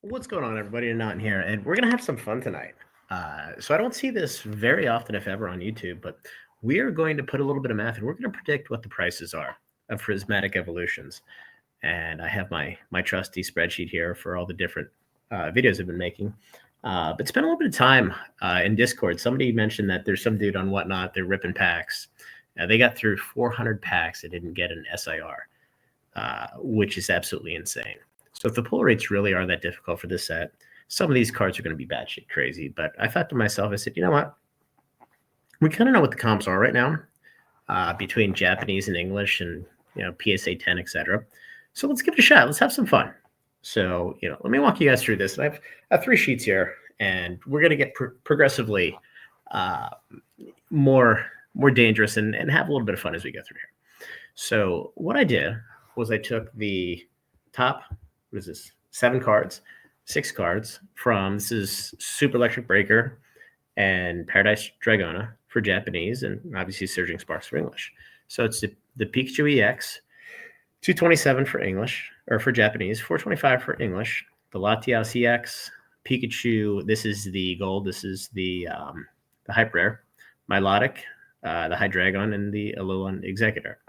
What's going on, everybody? And not in here, and we're gonna have some fun tonight. So I don't see this very often, if ever, on YouTube, but we are going to put a little bit of math, and we're going to predict what the prices are of Prismatic Evolutions. And I have my trusty spreadsheet here for all the different videos I've been making. But spend a little bit of time in Discord. Somebody mentioned that there's some dude on Whatnot. They're ripping packs. They got through 400 packs and didn't get an SIR, which is absolutely insane. So if the pull rates really are that difficult for this set, some of these cards are going to be batshit crazy. But I thought to myself, I said, you know what? We kind of know what the comps are right now between Japanese and English and PSA 10, etc. So let's give it a shot. Let's have some fun. So let me walk you guys through this. I have 3 sheets here, and we're going to get progressively more dangerous and have a little bit of fun as we go through here. So what I did was I took the top, what is this, 6 cards from, this is Super Electric Breaker and Paradise Dragona for Japanese, and obviously Surging Sparks for English. So it's the Pikachu EX, 227 for English, or for Japanese, 425 for English. The Latias EX, Pikachu, this is the gold, this is the Hype Rare, Milotic, the Hydreigon, and the Alolan Executor.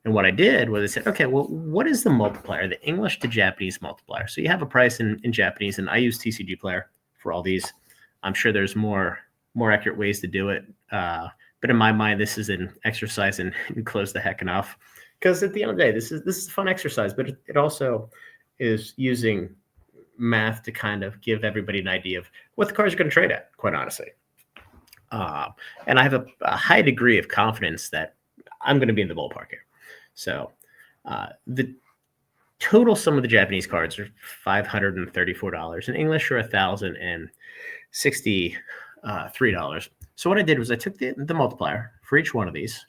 And what I did was I said, okay, well, what is the multiplier, the English to Japanese multiplier? So you have a price in Japanese, and I use TCG Player for all these. I'm sure there's more accurate ways to do it. But in my mind, this is an exercise in close the heck enough. Because at the end of the day, this is a fun exercise, but it also is using math to kind of give everybody an idea of what the cards are going to trade at, quite honestly. And I have a high degree of confidence that I'm going to be in the ballpark here. So the total sum of the Japanese cards are $534. In English are $1,063. So what I did was I took the multiplier for each one of these,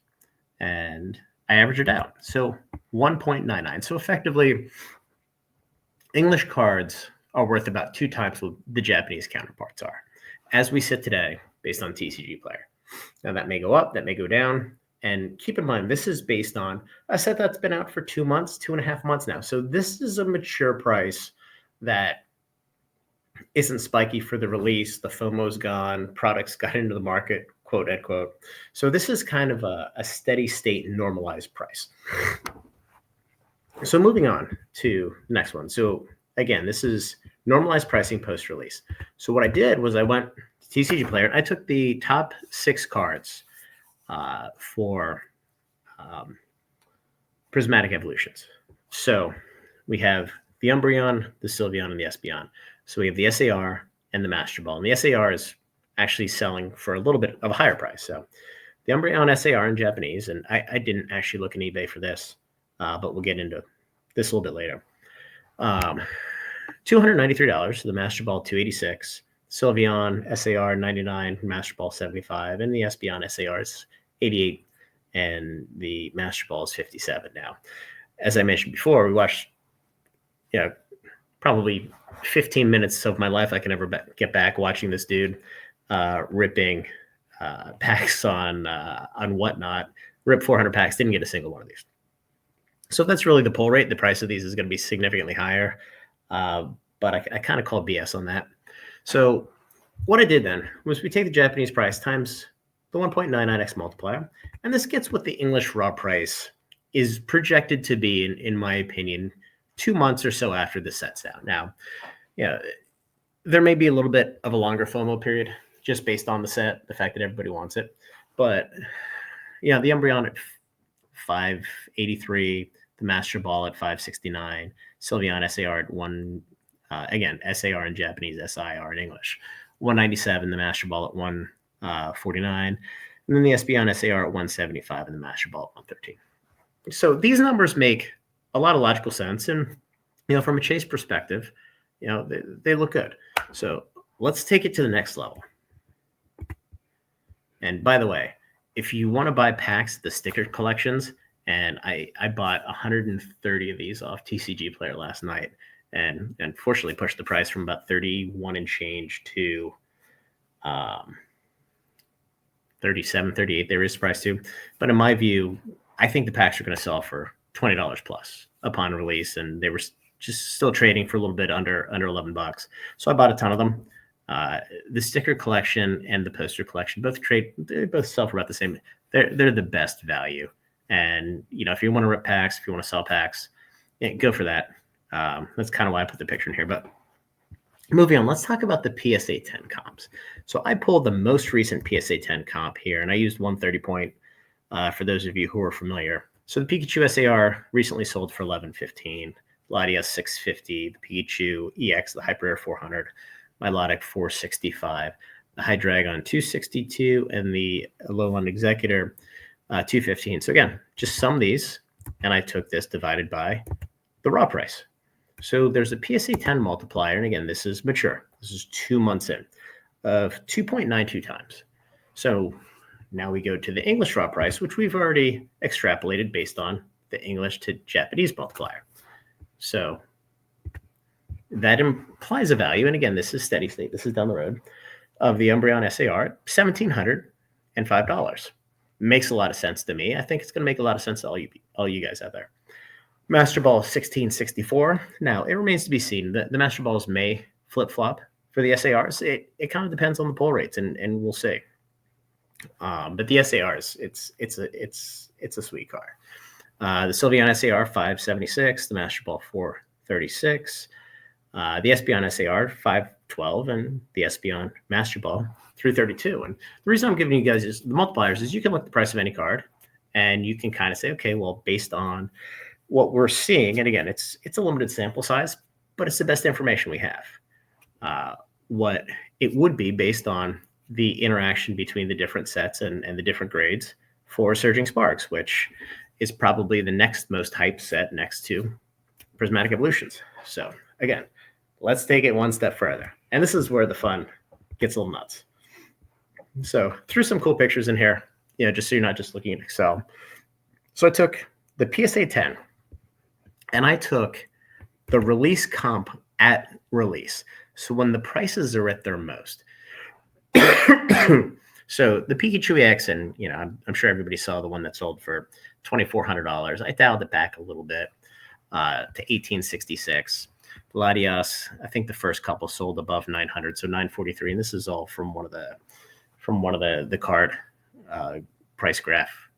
and I averaged it out. So 1.99. So effectively, English cards are worth about 2 times what the Japanese counterparts are, as we sit today, based on TCG Player. Now that may go up, that may go down. And keep in mind, this is based on a set that's been out for 2 months, 2.5 months now. So this is a mature price that isn't spiky for the release. The FOMO's gone, products got into the market, quote unquote. So this is kind of a steady state normalized price. So moving on to the next one. So again, this is normalized pricing post-release. So what I did was I went to TCG Player, and I took the top 6 cards for Prismatic Evolutions. So we have the Umbreon, the Sylveon, and the Espeon. So we have the SAR and the Master Ball. And the SAR is actually selling for a little bit of a higher price. So the Umbreon SAR in Japanese, and I didn't actually look in eBay for this, but we'll get into this a little bit later. $293, the Master Ball $286, Sylveon SAR 99, Master Ball 75, and the Espeon SAR is 88, and the Master Ball is 57 now. As I mentioned before, we watched, probably 15 minutes of my life I can ever get back watching this dude ripping packs on Whatnot. Rip 400 packs, didn't get a single one of these. So if that's really the pull rate, the price of these is going to be significantly higher. But I kind of called BS on that. So what I did then was we take the Japanese price times the 1.99x multiplier, and this gets what the English raw price is projected to be, in my opinion, 2 months or so after the set's out. Now, there may be a little bit of a longer FOMO period just based on the set, the fact that everybody wants it. But, the Umbreon at 583, the Master Ball at 569, Sylveon SAR at 1, again, SAR in Japanese, SIR in English, 197, the Master Ball at 149, and then the Espeon SAR at 175, and the Master Ball at 113. So these numbers make a lot of logical sense, and from a chase perspective, they look good. So let's take it to the next level. And by the way, if you want to buy packs, the sticker collections, and I bought 130 of these off TCG Player last night, and unfortunately pushed the price from about 31 and change to 37, 38. There is price too, but in my view, I think the packs are going to sell for $20 plus upon release, and they were just still trading for a little bit under $11. So I bought a ton of them. The sticker collection and the poster collection they both sell for about the same. They're the best value. And if you want to rip packs, if you want to sell packs, go for that. That's kind of why I put the picture in here. But moving on, let's talk about the PSA 10 comps. So I pulled the most recent PSA 10 comp here, and I used 130 point for those of you who are familiar. So the Pikachu SAR recently sold for $11.15, Latias $650, the Pikachu EX, the Hyper Rare 400, Milotic $465, the Hydreigon $262, and the Alolan Executor $215. So again, just sum these, and I took this divided by the raw price. So there's a PSA 10 multiplier, and again, this is mature. This is 2 months in, of 2.92 times. So now we go to the English raw price, which we've already extrapolated based on the English to Japanese multiplier. So that implies a value, and again, this is steady state. This is down the road, of the Umbreon SAR, $1,705. Makes a lot of sense to me. I think it's going to make a lot of sense to all you guys out there. Master Ball 1664. Now, it remains to be seen. The Master Balls may flip-flop for the SARs. It kind of depends on the pull rates, and we'll see. But the SARs, it's a sweet card. The Sylveon SAR 576, the Master Ball 436, the Espeon SAR 512, and the Espeon Master Ball 332. And the reason I'm giving you guys is the multipliers is you can look at the price of any card, and you can kind of say, okay, well, based on what we're seeing, and again, it's a limited sample size, but it's the best information we have. What it would be based on the interaction between the different sets and the different grades for Surging Sparks, which is probably the next most hyped set next to Prismatic Evolutions. So again, let's take it one step further. And this is where the fun gets a little nuts. So threw some cool pictures in here, just so you're not just looking at Excel. So I took the PSA 10, and I took the release comp at release. So when the prices are at their most. So the Pikachu EX, and I'm sure everybody saw the one that sold for $2,400. I dialed it back a little bit to $1,866. Latias, I think the first couple sold above 900, so 943, and this is all from one of the card price graph.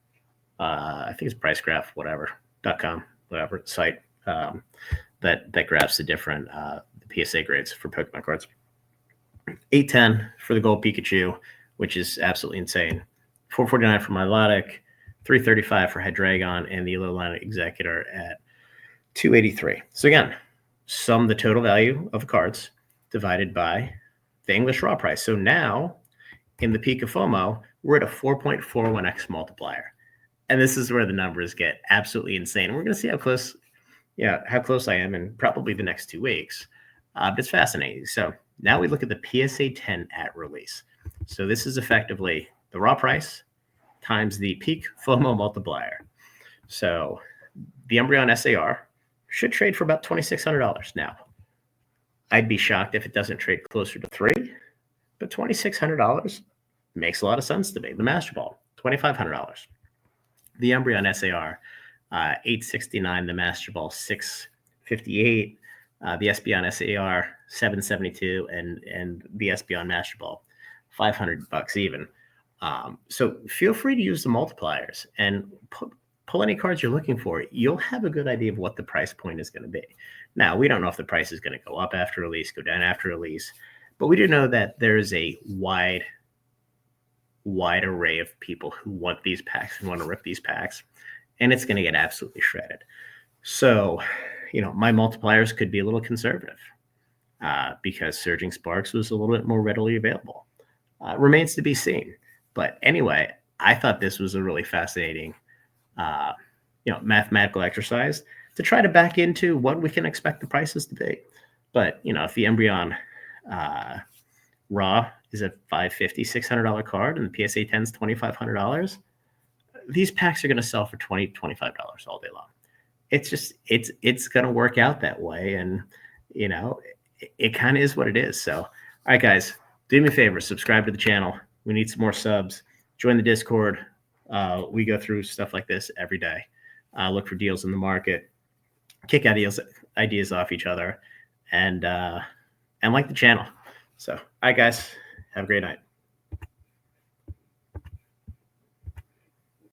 I think it's pricegraph.com, whatever site that graphs the different the PSA grades for Pokemon cards. 810 for the Gold Pikachu, which is absolutely insane. 449 for Milotic, 335 for Hydreigon, and the Alolan Executor at 283. So again, sum the total value of the cards divided by the English raw price. So now, in the peak of FOMO, we're at a 4.41x multiplier. And this is where the numbers get absolutely insane. And we're going to see how close I am in probably the next 2 weeks. But it's fascinating. So now we look at the PSA 10 at release. So this is effectively the raw price times the peak FOMO multiplier. So the Umbreon SAR should trade for about $2,600 now. I'd be shocked if it doesn't trade closer to $3,000, but $2,600 makes a lot of sense to me. The Master Ball, $2,500. The Umbreon SAR, $869. The Master Ball, $658. The Espeon SAR, $772, and the Espeon Master Ball, $500 even. So feel free to use the multipliers and pull any cards you're looking for. You'll have a good idea of what the price point is going to be. Now, we don't know if the price is going to go up after release, go down after release, but we do know that there is a wide array of people who want these packs and want to rip these packs, and it's going to get absolutely shredded. So, my multipliers could be a little conservative because Surging Sparks was a little bit more readily available. Remains to be seen. But anyway, I thought this was a really fascinating, mathematical exercise to try to back into what we can expect the prices to be. But, if the Umbreon raw is a $550, $600 card and the PSA 10 is $2,500, these packs are going to sell for $20, $25 all day long. It's going to work out that way. And, it kind of is what it is. So, all right, guys, do me a favor, subscribe to the channel. We need some more subs. Join the Discord. We go through stuff like this every day. Look for deals in the market. Kick out ideas off each other, and like the channel. So, all right, guys, have a great night.